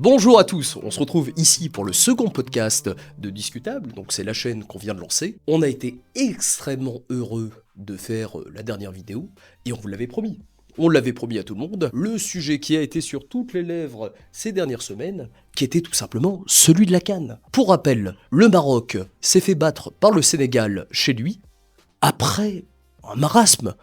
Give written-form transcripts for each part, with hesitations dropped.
Bonjour à tous, on se retrouve ici pour le second podcast de Discutable, donc c'est la chaîne qu'on vient de lancer. On a été extrêmement heureux de faire la dernière vidéo, et on vous l'avait promis. On l'avait promis à tout le monde, le sujet qui a été sur toutes les lèvres ces dernières semaines, qui était tout simplement celui de la CAN. Pour rappel, le Maroc s'est fait battre par le Sénégal chez lui, après un marasme.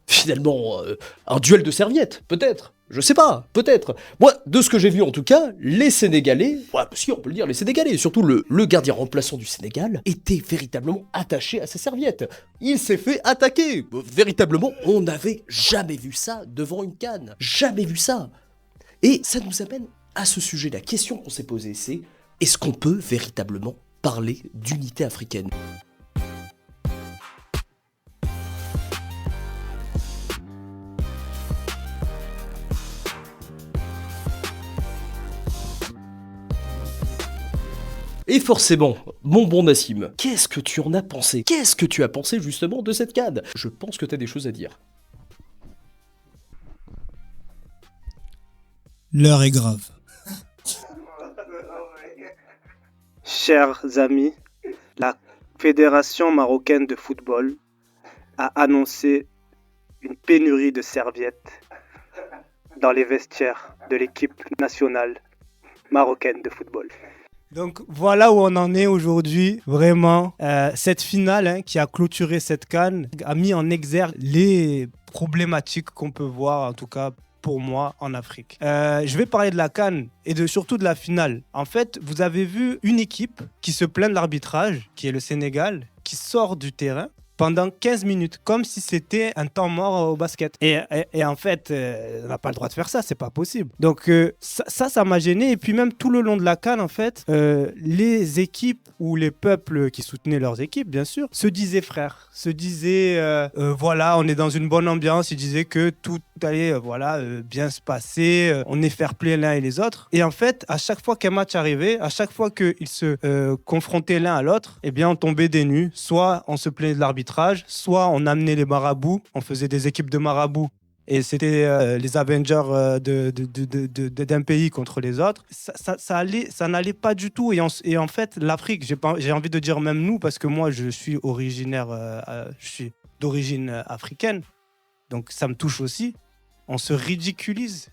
Finalement, un duel de serviettes, peut-être. Je sais pas, peut-être. Moi, de ce que j'ai vu en tout cas, les Sénégalais, si on peut le dire, les Sénégalais, surtout le gardien remplaçant du Sénégal, était véritablement attaché à ses serviettes. Il s'est fait attaquer. Véritablement, on n'avait jamais vu ça devant une CAN. Jamais vu ça. Et ça nous amène à ce sujet. La question qu'on s'est posée, c'est est-ce qu'on peut véritablement parler d'unité africaine ? Et forcément, mon bon Nassim, qu'est-ce que tu en as pensé ? Qu'est-ce que tu as pensé justement de cette CAN ? Je pense que tu as des choses à dire. L'heure est grave. Chers amis, la Fédération marocaine de football a annoncé une pénurie de serviettes dans les vestiaires de l'équipe nationale marocaine de football. Donc voilà où on en est aujourd'hui, vraiment. Cette finale qui a clôturé cette CAN a mis en exergue les problématiques qu'on peut voir, en tout cas pour moi, en Afrique. Je vais parler de la CAN et surtout de la finale. En fait, vous avez vu une équipe qui se plaint de l'arbitrage, qui est le Sénégal, qui sort du terrain pendant 15 minutes, comme si c'était un temps mort au basket. Et en fait, on n'a pas le droit de faire ça, c'est pas possible. Donc ça m'a gêné. Et puis même tout le long de la CAN, en fait, les équipes ou les peuples qui soutenaient leurs équipes, bien sûr, se disaient frères, se disaient voilà, on est dans une bonne ambiance. Ils disaient que tout allait bien se passer, on est fair-play l'un et les autres. Et en fait, à chaque fois qu'un match arrivait, à chaque fois qu'ils se confrontaient l'un à l'autre, eh bien, on tombait des nues. Soit on se plaignait de l'arbitrage, soit on amenait les marabouts, on faisait des équipes de marabouts et c'était les Avengers d'un pays contre les autres. Ça n'allait pas du tout. Et en fait, l'Afrique, j'ai envie de dire même nous, parce que moi, je suis d'origine africaine, donc ça me touche aussi. On se ridiculise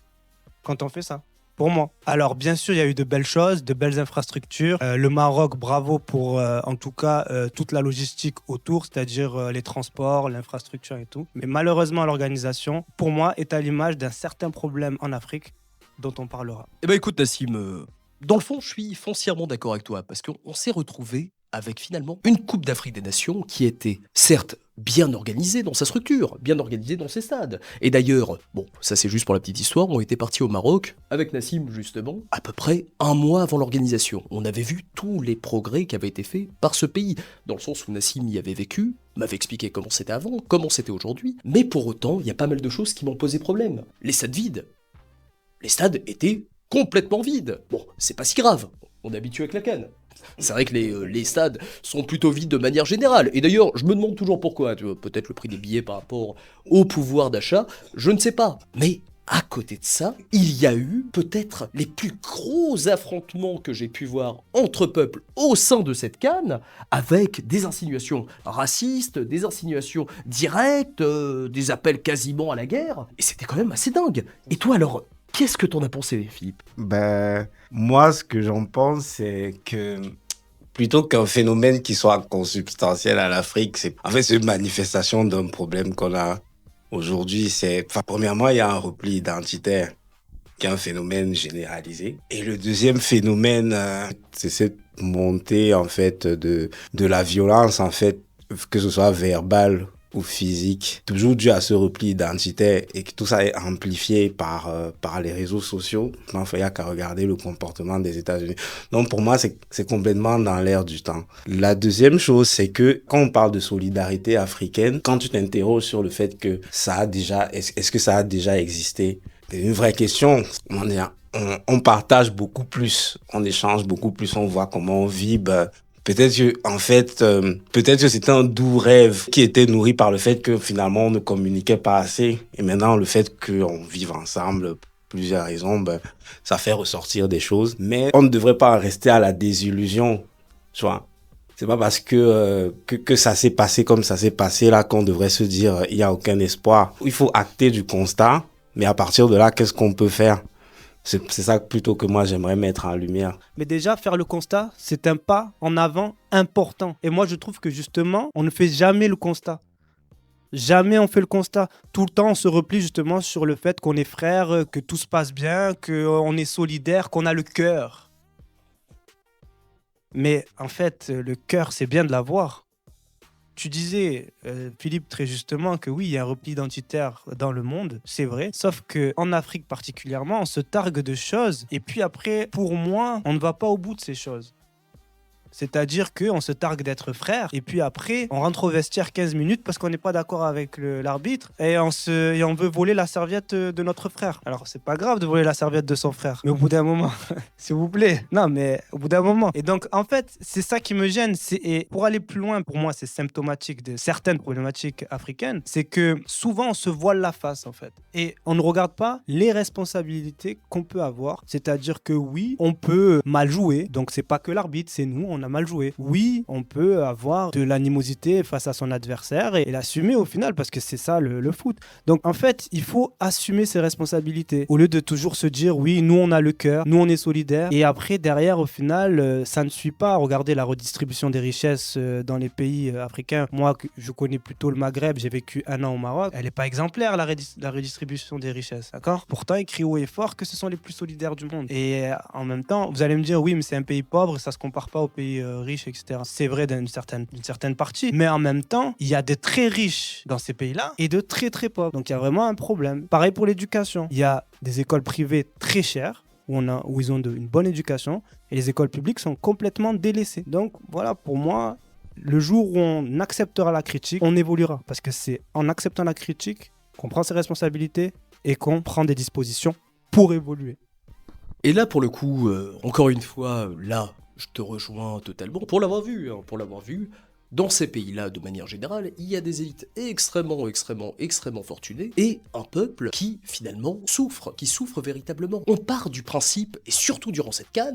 quand on fait ça. Pour moi. Alors, bien sûr, il y a eu de belles choses, de belles infrastructures. Le Maroc, bravo pour, en tout cas, toute la logistique autour, c'est-à-dire les transports, l'infrastructure et tout. Mais malheureusement, l'organisation, pour moi, est à l'image d'un certain problème en Afrique dont on parlera. Eh ben écoute Nassim, dans le fond, je suis foncièrement d'accord avec toi, parce qu'on s'est retrouvé avec finalement une Coupe d'Afrique des Nations qui était, certes, bien organisée dans sa structure, bien organisée dans ses stades. Et d'ailleurs, bon, ça c'est juste pour la petite histoire, on était partis au Maroc, avec Nassim justement, à peu près un mois avant l'organisation. On avait vu tous les progrès qui avaient été faits par ce pays, dans le sens où Nassim y avait vécu, m'avait expliqué comment c'était avant, comment c'était aujourd'hui, mais pour autant, il y a pas mal de choses qui m'ont posé problème. Les stades vides. Les stades étaient complètement vides. Bon, c'est pas si grave, on est habitué avec la CAN. C'est vrai que les stades sont plutôt vides de manière générale. Et d'ailleurs, je me demande toujours pourquoi. Tu vois, peut-être le prix des billets par rapport au pouvoir d'achat, je ne sais pas. Mais à côté de ça, il y a eu peut-être les plus gros affrontements que j'ai pu voir entre peuples au sein de cette CAN, avec des insinuations racistes, des insinuations directes, des appels quasiment à la guerre. Et c'était quand même assez dingue. Et toi alors, qu'est-ce que t'en as pensé, Philippe ? Moi, ce que j'en pense, c'est que plutôt qu'un phénomène qui soit consubstantiel à l'Afrique, c'est une manifestation d'un problème qu'on a aujourd'hui. Premièrement, il y a un repli identitaire qui est un phénomène généralisé. Et le deuxième phénomène, c'est cette montée en fait de la violence, en fait, que ce soit verbale ou physique, toujours dû à ce repli identitaire, et que tout ça est amplifié par les réseaux sociaux. Il n'y a qu'à regarder le comportement des États-Unis. Donc pour moi, c'est complètement dans l'air du temps. La deuxième chose, c'est que quand on parle de solidarité africaine, quand tu t'interroges sur le fait que est-ce que ça a déjà existé, c'est une vraie question. On partage beaucoup plus, on échange beaucoup plus, on voit comment on vibre. Peut-être que c'était un doux rêve qui était nourri par le fait que finalement on ne communiquait pas assez. Et maintenant, le fait qu'on vive ensemble plusieurs raisons, ça fait ressortir des choses. Mais on ne devrait pas en rester à la désillusion, tu vois. C'est pas parce que ça s'est passé comme ça s'est passé là qu'on devrait se dire il y a aucun espoir. Il faut acter du constat, mais à partir de là, qu'est-ce qu'on peut faire? C'est ça plutôt que moi j'aimerais mettre en lumière. Mais déjà, faire le constat, c'est un pas en avant important. Et moi, je trouve que justement, on ne fait jamais le constat. Jamais on fait le constat. Tout le temps, on se replie justement sur le fait qu'on est frères, que tout se passe bien, qu'on est solidaire, qu'on a le cœur. Mais en fait, le cœur, c'est bien de l'avoir. Tu disais, Philippe, très justement, que oui, il y a un repli identitaire dans le monde, c'est vrai. Sauf qu'en Afrique particulièrement, on se targue de choses. Et puis après, pour moi, on ne va pas au bout de ces choses. C'est-à-dire qu'on se targue d'être frères, et puis après, on rentre au vestiaire 15 minutes parce qu'on n'est pas d'accord avec l'arbitre, et on veut voler la serviette de notre frère. Alors, c'est pas grave de voler la serviette de son frère, mais au bout d'un moment, s'il vous plaît, non, mais au bout d'un moment. Et donc, en fait, c'est ça qui me gêne. Et pour aller plus loin, pour moi, c'est symptomatique de certaines problématiques africaines, c'est que souvent, on se voile la face, en fait. Et on ne regarde pas les responsabilités qu'on peut avoir. C'est-à-dire que oui, on peut mal jouer, donc c'est pas que l'arbitre, c'est nous, on a mal joué. Oui, on peut avoir de l'animosité face à son adversaire et l'assumer au final, parce que c'est ça le foot. Donc en fait, il faut assumer ses responsabilités au lieu de toujours se dire oui, nous on a le cœur, nous on est solidaires, et après derrière au final ça ne suit pas. Regardez la redistribution des richesses dans les pays africains. Moi je connais plutôt le Maghreb, j'ai vécu 1 an au Maroc, elle n'est pas exemplaire la redistribution des richesses, d'accord? Pourtant ils crient haut et fort que ce sont les plus solidaires du monde, et en même temps vous allez me dire oui, mais c'est un pays pauvre, ça se compare pas aux pays riches, etc. C'est vrai d'une certaine partie, mais en même temps, il y a des très riches dans ces pays-là et de très très pauvres. Donc il y a vraiment un problème. Pareil pour l'éducation. Il y a des écoles privées très chères où ils ont une bonne éducation, et les écoles publiques sont complètement délaissées. Donc voilà, pour moi, le jour où on acceptera la critique, on évoluera. Parce que c'est en acceptant la critique qu'on prend ses responsabilités et qu'on prend des dispositions pour évoluer. Et là, pour le coup, encore une fois, là, je te rejoins totalement. Pour l'avoir vu, dans ces pays-là, de manière générale, il y a des élites extrêmement fortunées et un peuple qui, finalement, souffre véritablement. On part du principe, et surtout durant cette CAN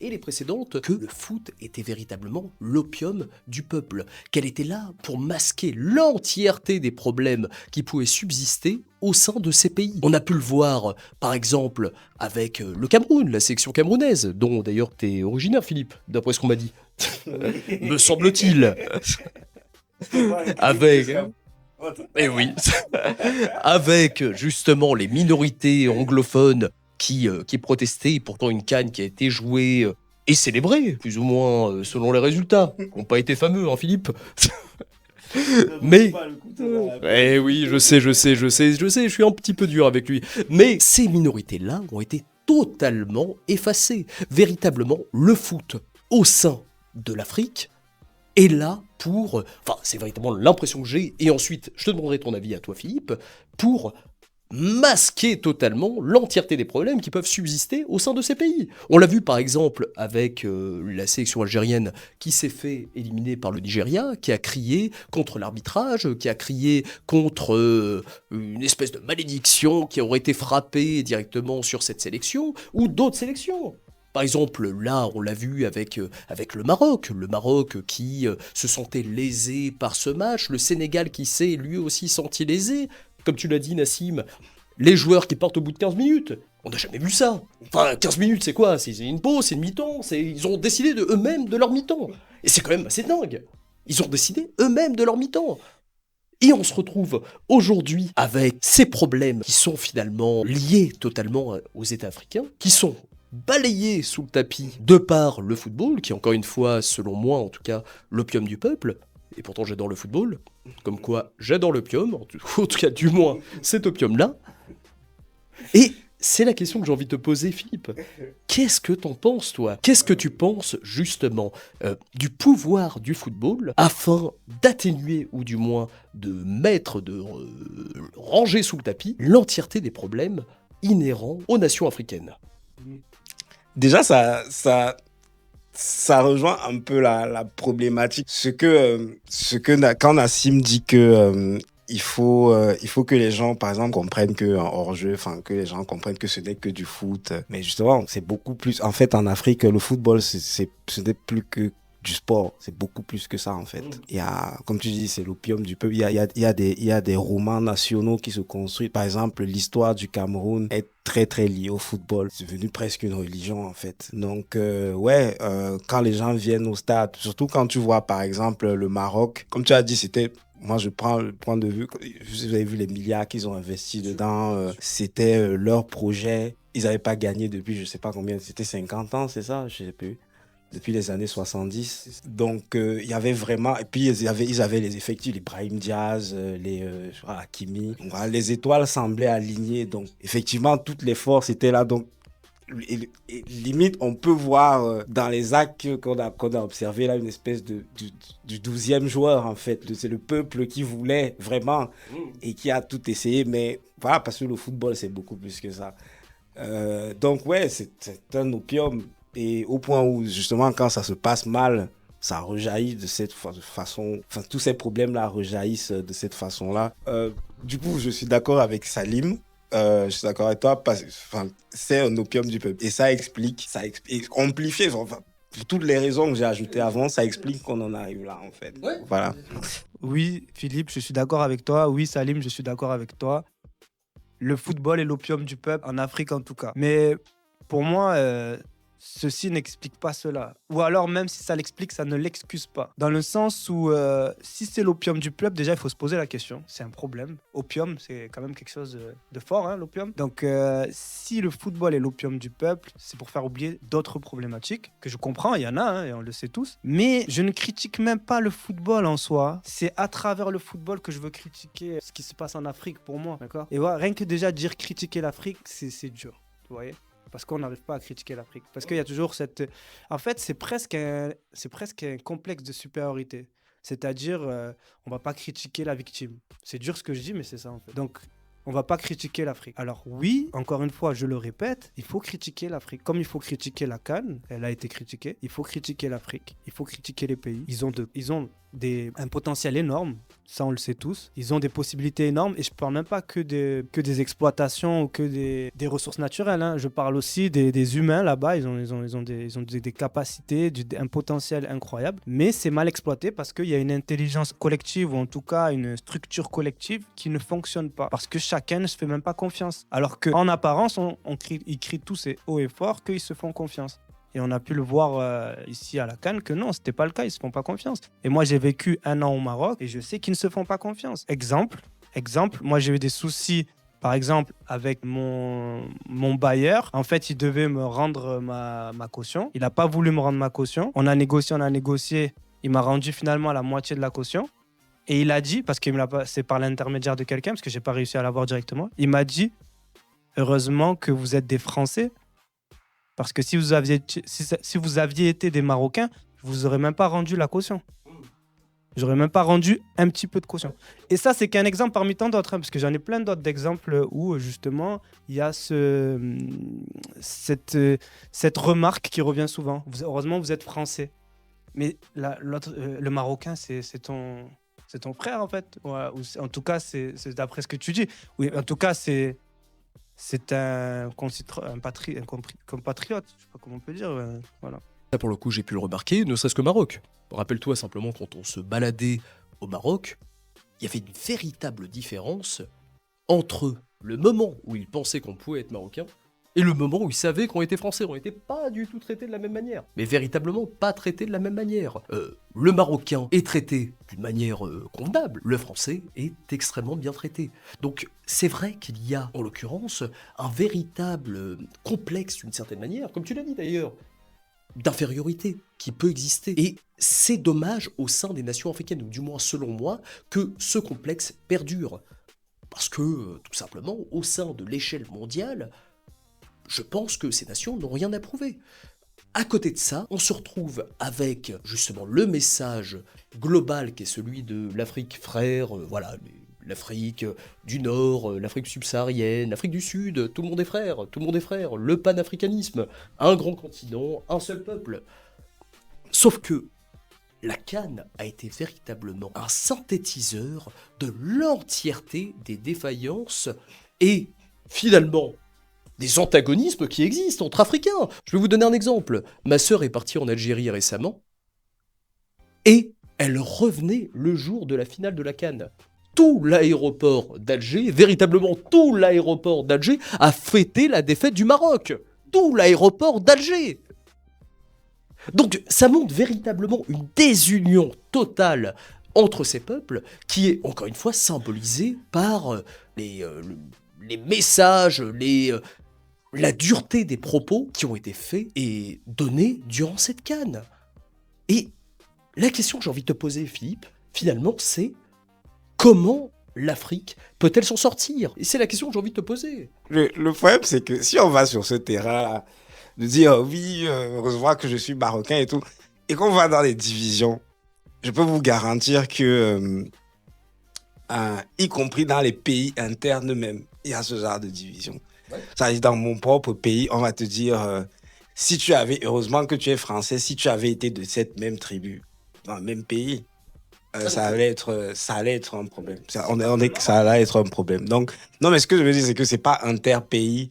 et les précédentes, que le foot était véritablement l'opium du peuple, qu'elle était là pour masquer l'entièreté des problèmes qui pouvaient subsister au sein de ces pays. On a pu le voir, par exemple, avec le Cameroun, la sélection camerounaise, dont d'ailleurs t'es originaire, Philippe, d'après ce qu'on m'a dit. Me semble-t-il. Avec... Eh oui. Avec, justement, les minorités anglophones qui protestaient, et pourtant une CAN qui a été jouée et célébrée, plus ou moins, selon les résultats, qui n'ont pas été fameux, hein, Philippe. Mais, eh oui, je sais, je suis un petit peu dur avec lui. Mais ces minorités-là ont été totalement effacées. Véritablement, le foot au sein de l'Afrique est là pour... Enfin, c'est véritablement l'impression que j'ai, et ensuite, je te demanderai ton avis à toi, Philippe, pour masquer totalement l'entièreté des problèmes qui peuvent subsister au sein de ces pays. On l'a vu par exemple avec la sélection algérienne qui s'est fait éliminer par le Nigeria, qui a crié contre l'arbitrage, qui a crié contre une espèce de malédiction qui aurait été frappée directement sur cette sélection, ou d'autres sélections. Par exemple, là, on l'a vu avec le Maroc qui se sentait lésé par ce match, le Sénégal qui s'est lui aussi senti lésé. Comme tu l'as dit, Nassim, les joueurs qui partent au bout de 15 minutes, on n'a jamais vu ça. Enfin, 15 minutes, c'est quoi? C'est une pause, c'est une mi-temps, ils ont décidé eux-mêmes de leur mi-temps. Et c'est quand même assez dingue. Ils ont décidé eux-mêmes de leur mi-temps. Et on se retrouve aujourd'hui avec ces problèmes qui sont finalement liés totalement aux États africains, qui sont balayés sous le tapis de par le football, qui est encore une fois, selon moi en tout cas, l'opium du peuple. Et pourtant j'adore le football, comme quoi j'adore l'opium, en tout cas du moins cet opium-là. Et c'est la question que j'ai envie de te poser, Philippe. Qu'est-ce que t'en penses, toi? Qu'est-ce que tu penses, justement, du pouvoir du football afin d'atténuer, ou du moins de ranger sous le tapis l'entièreté des problèmes inhérents aux nations africaines? Déjà, ça rejoint un peu la problématique. Quand Nassim dit que il faut que les gens, par exemple, comprennent que en hors-jeu, enfin, que les gens comprennent que ce n'est que du foot. Mais justement, c'est beaucoup plus. En fait, en Afrique, le football, ce n'est plus que du sport. C'est beaucoup plus que ça, en fait. Il y a, comme tu dis, c'est l'opium du peuple. Il y a des romans nationaux qui se construisent. Par exemple, l'histoire du Cameroun est très, très liée au football. C'est devenu presque une religion, en fait. Donc, quand les gens viennent au stade, surtout quand tu vois, par exemple, le Maroc, comme tu as dit, moi, je prends le point de vue, vous avez vu les milliards qu'ils ont investis dedans, c'était leur projet. Ils n'avaient pas gagné depuis, je ne sais pas combien, c'était 50 ans, c'est ça? Je ne sais plus. Depuis les années 70. Donc, il y avait vraiment... Et puis, ils avaient les effectifs, les Brahim Diaz, Hakimi. Voilà, les étoiles semblaient alignées. Donc, effectivement, toutes les forces étaient là. Donc, limite, on peut voir dans les actes qu'on a observés là une espèce du 12e joueur, en fait. C'est le peuple qui voulait vraiment et qui a tout essayé. Mais voilà, parce que le football, c'est beaucoup plus que ça. Donc, ouais, c'est un opium. Et au point où, justement, quand ça se passe mal, ça rejaillit de cette façon. Enfin, tous ces problèmes-là rejaillissent de cette façon-là. Du coup, je suis d'accord avec Salim. Je suis d'accord avec toi parce que c'est un opium du peuple. Et ça explique amplifié, pour toutes les raisons que j'ai ajoutées avant, ça explique qu'on en arrive là, en fait. Ouais. Voilà. Oui, Philippe, je suis d'accord avec toi. Oui, Salim, je suis d'accord avec toi. Le football est l'opium du peuple, en Afrique en tout cas. Mais pour moi, ceci n'explique pas cela. Ou alors, même si ça l'explique, ça ne l'excuse pas. Dans le sens où, si c'est l'opium du peuple, déjà, il faut se poser la question. C'est un problème. Opium, c'est quand même quelque chose de fort, hein, l'opium. Donc, si le football est l'opium du peuple, c'est pour faire oublier d'autres problématiques, que je comprends, il y en a, hein, et on le sait tous. Mais je ne critique même pas le football en soi. C'est à travers le football que je veux critiquer ce qui se passe en Afrique, pour moi. D'accord ? Et voilà, rien que déjà dire critiquer l'Afrique, c'est dur. Vous voyez ? Parce qu'on n'arrive pas à critiquer l'Afrique. Parce qu'il y a toujours cette... En fait, c'est presque un complexe de supériorité. C'est-à-dire, on ne va pas critiquer la victime. C'est dur ce que je dis, mais c'est ça en fait. Donc, on ne va pas critiquer l'Afrique. Alors oui, encore une fois, je le répète, il faut critiquer l'Afrique. Comme il faut critiquer la CAN, elle a été critiquée, il faut critiquer l'Afrique, il faut critiquer les pays. Ils ont un potentiel énorme, ça on le sait tous. Ils ont des possibilités énormes et je ne parle même pas que des exploitations ou que des ressources naturelles, hein. Je parle aussi des humains là-bas, ils ont des capacités, un potentiel incroyable, mais c'est mal exploité parce qu'il y a une intelligence collective ou en tout cas une structure collective qui ne fonctionne pas parce que chacun ne se fait même pas confiance. Alors qu'en apparence, ils crient tous et haut et fort qu'ils se font confiance. Et on a pu le voir ici à la CAN que non, c'était pas le cas, ils se font pas confiance. Et moi, j'ai vécu 1 an au Maroc et je sais qu'ils ne se font pas confiance. Exemple, moi j'ai eu des soucis, par exemple, avec mon bailleur. En fait, il devait me rendre ma caution. Il n'a pas voulu me rendre ma caution. On a négocié. Il m'a rendu finalement la moitié de la caution. Et il a dit, parce que c'est par l'intermédiaire de quelqu'un, parce que j'ai pas réussi à l'avoir directement, il m'a dit, heureusement que vous êtes des Français. Parce que si vous aviez été des Marocains, je ne vous aurais même pas rendu la caution. J'aurais même pas rendu un petit peu de caution. Et ça, c'est qu'un exemple parmi tant d'autres, hein, parce que j'en ai plein d'autres d'exemples où, justement, il y a cette remarque qui revient souvent. Heureusement, vous êtes Français. Mais le Marocain, c'est ton frère, en fait. Ou en tout cas, c'est d'après ce que tu dis. Oui, en tout cas, c'est un compatriote, je sais pas comment on peut dire, voilà. Là, pour le coup, j'ai pu le remarquer, ne serait-ce que Maroc. Rappelle-toi simplement, quand on se baladait au Maroc, il y avait une véritable différence entre le moment où ils pensaient qu'on pouvait être marocain et le moment où ils savaient qu'on était français. On n'était pas du tout traités de la même manière. Mais véritablement pas traités de la même manière. Le Marocain est traité d'une manière convenable. Le Français est extrêmement bien traité. Donc c'est vrai qu'il y a, en l'occurrence, un véritable complexe d'une certaine manière, comme tu l'as dit d'ailleurs, d'infériorité qui peut exister. Et c'est dommage au sein des nations africaines, ou du moins selon moi, que ce complexe perdure. Parce que, tout simplement, au sein de l'échelle mondiale, je pense que ces nations n'ont rien à prouver. À côté de ça, on se retrouve avec justement le message global qui est celui de l'Afrique frère, l'Afrique du Nord, l'Afrique subsaharienne, l'Afrique du Sud, tout le monde est frère, le panafricanisme, un grand continent, un seul peuple. Sauf que la CAN a été véritablement un synthétiseur de l'entièreté des défaillances et finalement des antagonismes qui existent entre Africains. Je vais vous donner un exemple. Ma sœur est partie en Algérie récemment et elle revenait le jour de la finale de la CAN. Tout l'aéroport d'Alger, véritablement tout l'aéroport d'Alger, a fêté la défaite du Maroc. Tout l'aéroport d'Alger. Donc ça montre véritablement une désunion totale entre ces peuples qui est, encore une fois, symbolisée par les messages, la dureté des propos qui ont été faits et donnés durant cette CAN. Et la question que j'ai envie de te poser, Philippe, finalement, c'est comment l'Afrique peut-elle s'en sortir? Et c'est la question que j'ai envie de te poser. Le problème, c'est que si on va sur ce terrain-là, de dire oui, heureusement que je suis marocain et tout, et qu'on va dans les divisions, je peux vous garantir que, y compris dans les pays internes même, il y a ce genre de division. Ouais. Ça veut dire, dans mon propre pays, on va te dire, si tu avais, heureusement que tu es français, si tu avais été de cette même tribu, dans le même pays, ça allait être un problème. Ça allait être un problème. Donc, non, mais ce que je veux dire, c'est que c'est pas inter-pays.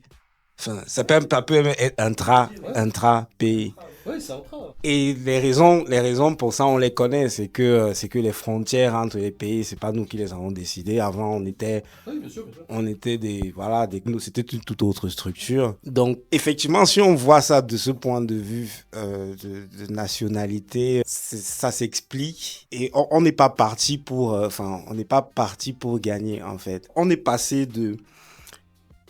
Enfin, ça peut même être intra-pays. Oui, c'est intra. Et les raisons pour ça, on les connaît. C'est que les frontières entre les pays, c'est pas nous qui les avons décidées. Avant, on était c'était une toute autre structure. Donc, effectivement, si on voit ça de ce point de vue de nationalité, ça s'explique. Et on n'est pas parti pour gagner, en fait. On est passé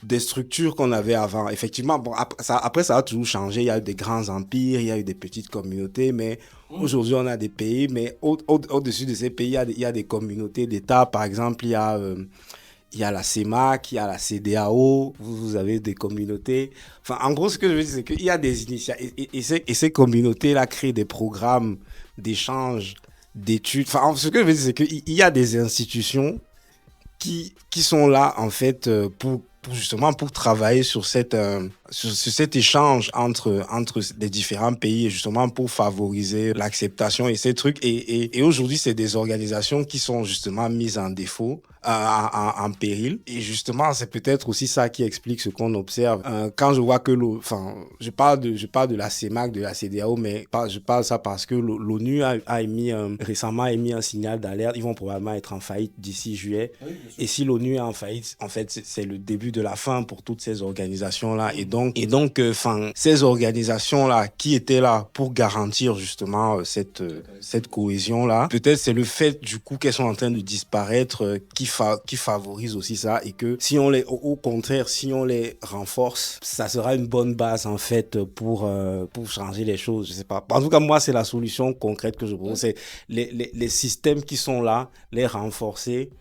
des structures qu'on avait avant. Effectivement, bon, après, ça a toujours changé. Il y a eu des grands empires, il y a eu des petites communautés, mais aujourd'hui, on a des pays. Mais au-dessus de ces pays, il y a des communautés d'États. Par exemple, il y a la CEMAC, il y a la CEDEAO, vous avez des communautés. Enfin, en gros, ce que je veux dire, c'est qu'il y a des initiatives. Et ces communautés-là créent des programmes d'échange, d'études. Enfin, ce que je veux dire, c'est qu'il y a des institutions qui sont là, en fait, pour travailler sur cet échange entre les différents pays et justement pour favoriser l'acceptation et ces trucs. Et aujourd'hui, c'est des organisations qui sont justement mises en défaut, en péril. Et justement, c'est peut-être aussi ça qui explique ce qu'on observe. Quand je vois que je parle de la CEMAC, de la CEDEAO, mais je parle ça parce que l'ONU a récemment émis un signal d'alerte. Ils vont probablement être en faillite d'ici juillet. Oui, et si l'ONU est en faillite, en fait, c'est le début de la fin pour toutes ces organisations-là. Et donc, ces organisations-là qui étaient là pour garantir justement cette cohésion-là, peut-être c'est le fait du coup qu'elles sont en train de disparaître qui favorise aussi ça, et que si on au contraire, si on les renforce, ça sera une bonne base en fait pour changer les choses. Je sais pas. En tout cas, moi, c'est la solution concrète que je propose. C'est les systèmes qui sont là, les renforcer.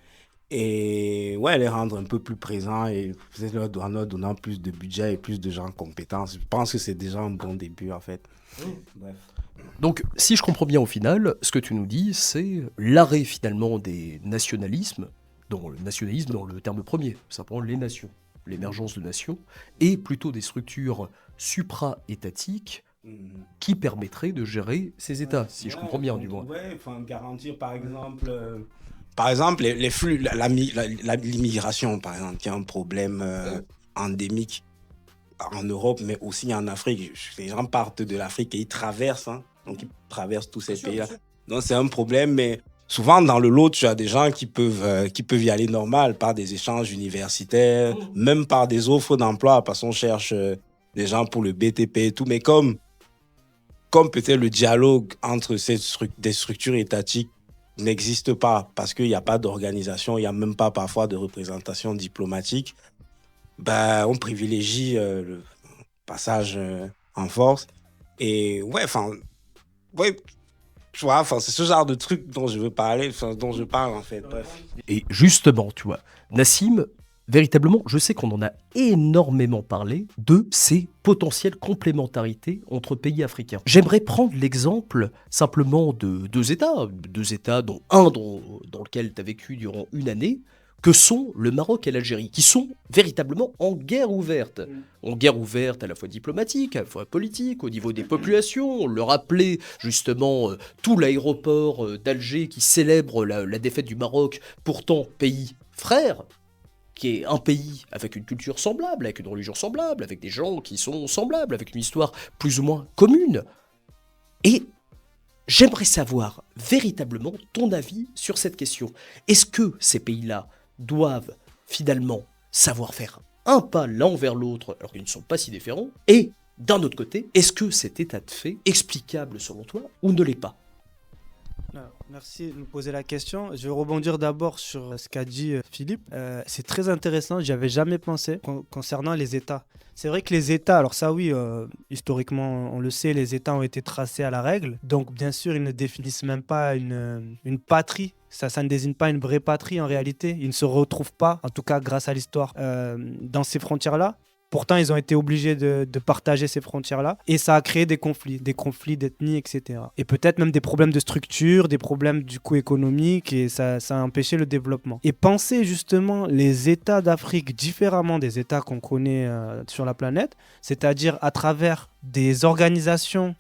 Et les rendre un peu plus présents et peut-être leur donnant plus de budget et plus de gens compétents. Je pense que c'est déjà un bon début, en fait. Bref. Donc, si je comprends bien au final, ce que tu nous dis, c'est l'arrêt finalement des nationalismes, dans le terme premier, simplement les nations, l'émergence de nations, et plutôt des structures supra-étatiques qui permettraient de gérer ces États, si je comprends bien, du moins. Garantir, par exemple, les flux, l'immigration, par exemple, qui est un problème endémique en Europe, mais aussi en Afrique. Les gens partent de l'Afrique et ils traversent, donc ils traversent tous ces pays-là. Donc c'est un problème, mais souvent dans le lot, tu as des gens qui peuvent y aller normal par des échanges universitaires, même par des offres d'emploi, parce qu'on cherche des gens pour le BTP et tout. Mais comme peut-être le dialogue entre des structures étatiques n'existe pas parce qu'il n'y a pas d'organisation, il n'y a même pas parfois de représentation diplomatique, on privilégie le passage en force. Et tu vois, c'est ce genre de truc dont je veux parler, dont je parle en fait. Bref. Et justement, tu vois, Nassim, véritablement, je sais qu'on en a énormément parlé de ces potentielles complémentarités entre pays africains. J'aimerais prendre l'exemple simplement de deux États, dont un dans lequel tu as vécu durant une année, que sont le Maroc et l'Algérie, qui sont véritablement en guerre ouverte. En guerre ouverte à la fois diplomatique, à la fois politique, au niveau des populations. On le rappelait justement, tout l'aéroport d'Alger qui célèbre la défaite du Maroc, pourtant pays frère, qui est un pays avec une culture semblable, avec une religion semblable, avec des gens qui sont semblables, avec une histoire plus ou moins commune. Et j'aimerais savoir véritablement ton avis sur cette question. Est-ce que ces pays-là doivent finalement savoir faire un pas l'un vers l'autre alors qu'ils ne sont pas si différents? Et d'un autre côté, est-ce que cet état de fait explicable selon toi ou ne l'est pas? Alors, merci de me poser la question. Je vais rebondir d'abord sur ce qu'a dit Philippe. C'est très intéressant, j'y avais jamais pensé concernant les États. C'est vrai que les États, alors ça oui, historiquement on le sait, les États ont été tracés à la règle. Donc bien sûr, ils ne définissent même pas une patrie. Ça ne désigne pas une vraie patrie en réalité. Ils ne se retrouvent pas, en tout cas grâce à l'histoire, dans ces frontières-là. Pourtant, ils ont été obligés de partager ces frontières-là. Et ça a créé des conflits d'ethnie, etc. Et peut-être même des problèmes de structure, des problèmes du coup économique, et ça a empêché le développement. Et penser justement les États d'Afrique différemment des États qu'on connaît sur la planète, c'est-à-dire à travers des organisations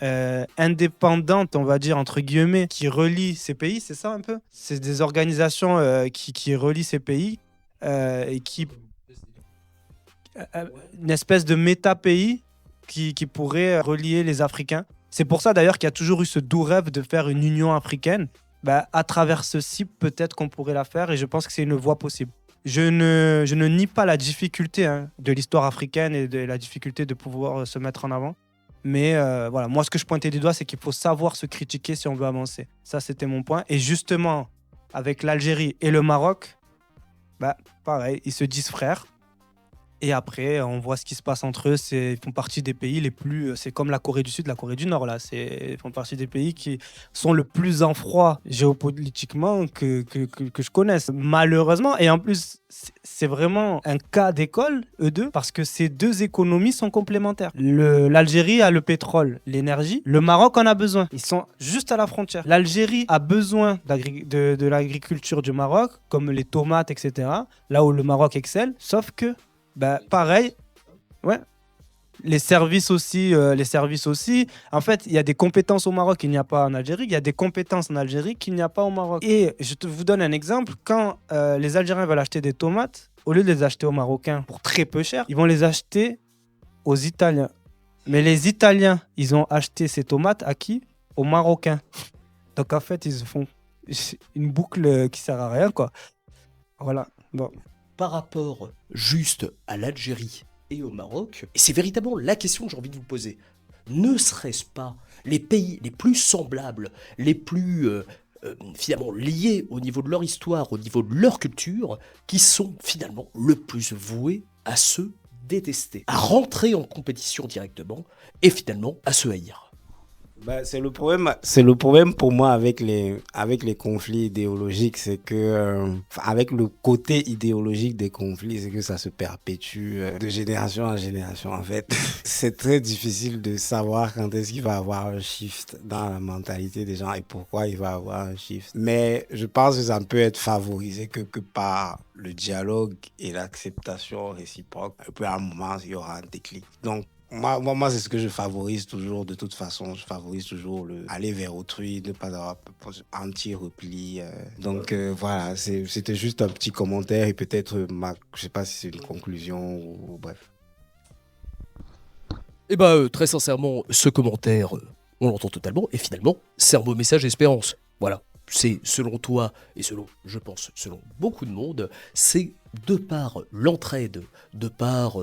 indépendantes, on va dire, entre guillemets, qui relient ces pays, c'est ça un peu? C'est des organisations qui relient ces pays et qui... une espèce de méta-pays qui pourrait relier les Africains. C'est pour ça d'ailleurs qu'il y a toujours eu ce doux rêve de faire une union africaine. À travers ceci, peut-être qu'on pourrait la faire et je pense que c'est une voie possible. Je ne nie pas la difficulté de l'histoire africaine et de la difficulté de pouvoir se mettre en avant. Mais voilà, moi ce que je pointais du doigt, c'est qu'il faut savoir se critiquer si on veut avancer. Ça, c'était mon point. Et justement, avec l'Algérie et le Maroc, pareil, ils se disent frères. Et après, on voit ce qui se passe entre eux. Ils font partie des pays les plus... C'est comme la Corée du Sud, la Corée du Nord, là. Ils font partie des pays qui sont le plus en froid géopolitiquement que je connaisse, malheureusement. Et en plus, c'est vraiment un cas d'école, eux deux, parce que ces deux économies sont complémentaires. L'Algérie a le pétrole, l'énergie. Le Maroc en a besoin. Ils sont juste à la frontière. L'Algérie a besoin de l'agriculture du Maroc, comme les tomates, etc. Là où le Maroc excelle. Sauf que pareil, ouais. Les services aussi. En fait, il y a des compétences au Maroc qu'il n'y a pas en Algérie. Il y a des compétences en Algérie qu'il n'y a pas au Maroc. Et vous donne un exemple. Quand les Algériens veulent acheter des tomates, au lieu de les acheter aux Marocains pour très peu cher, ils vont les acheter aux Italiens. Mais les Italiens, ils ont acheté ces tomates à qui? Aux Marocains. Donc en fait, ils font une boucle qui sert à rien, quoi. Voilà. Bon. Par rapport juste à l'Algérie et au Maroc, et c'est véritablement la question que j'ai envie de vous poser, ne serait-ce pas les pays les plus semblables, les plus finalement liés au niveau de leur histoire, au niveau de leur culture, qui sont finalement le plus voués à se détester, à rentrer en compétition directement et finalement à se haïr? C'est le problème pour moi avec les conflits idéologiques, c'est que avec le côté idéologique des conflits, c'est que ça se perpétue de génération en génération en fait. C'est très difficile de savoir quand est-ce qu'il va y avoir un shift dans la mentalité des gens et pourquoi il va y avoir un shift. Mais je pense que ça peut être favorisé que par le dialogue et l'acceptation réciproque. Et puis à un moment, il y aura un déclic. Donc moi, c'est ce que je favorise toujours. De toute façon, je favorise toujours aller vers autrui, ne pas avoir anti-repli. Donc voilà, c'était juste un petit commentaire et peut-être, je sais pas si c'est une conclusion ou bref. Très sincèrement, ce commentaire, on l'entend totalement. Et finalement, c'est un beau message d'espérance. Voilà. C'est selon toi et selon beaucoup de monde, c'est de par l'entraide, de par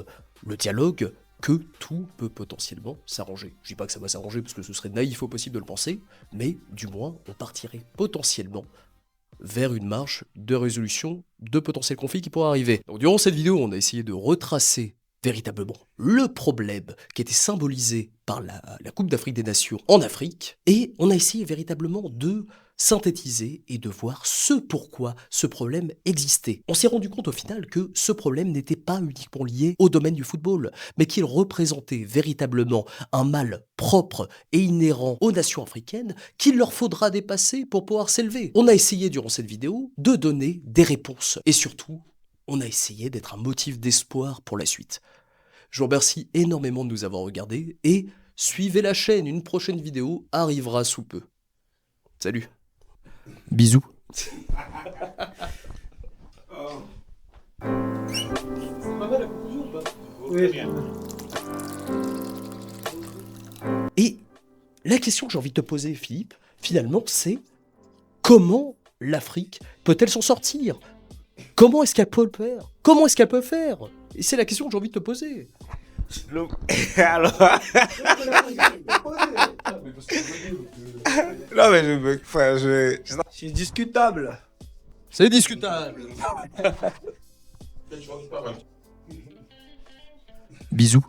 le dialogue, que tout peut potentiellement s'arranger. Je dis pas que ça va s'arranger parce que ce serait naïf au possible de le penser, mais du moins on partirait potentiellement vers une marche de résolution de potentiels conflits qui pourraient arriver. Donc durant cette vidéo, on a essayé de retracer véritablement le problème qui était symbolisé par la Coupe d'Afrique des Nations en Afrique, et on a essayé véritablement de synthétiser et de voir ce pourquoi ce problème existait. On s'est rendu compte au final que ce problème n'était pas uniquement lié au domaine du football, mais qu'il représentait véritablement un mal propre et inhérent aux nations africaines qu'il leur faudra dépasser pour pouvoir s'élever. On a essayé durant cette vidéo de donner des réponses et surtout on a essayé d'être un motif d'espoir pour la suite. Je vous remercie énormément de nous avoir regardés et suivez la chaîne, une prochaine vidéo arrivera sous peu. Salut. Bisous. C'est pas mal la conclusion ou pas? Oui. Et la question que j'ai envie de te poser, Philippe, finalement, c'est comment l'Afrique peut-elle s'en sortir? Comment est-ce qu'elle peut le faire? Comment est-ce qu'elle peut faire? Et c'est la question que j'ai envie de te poser. Alors, non mais C'est discutable. C'est discutable. Bisous.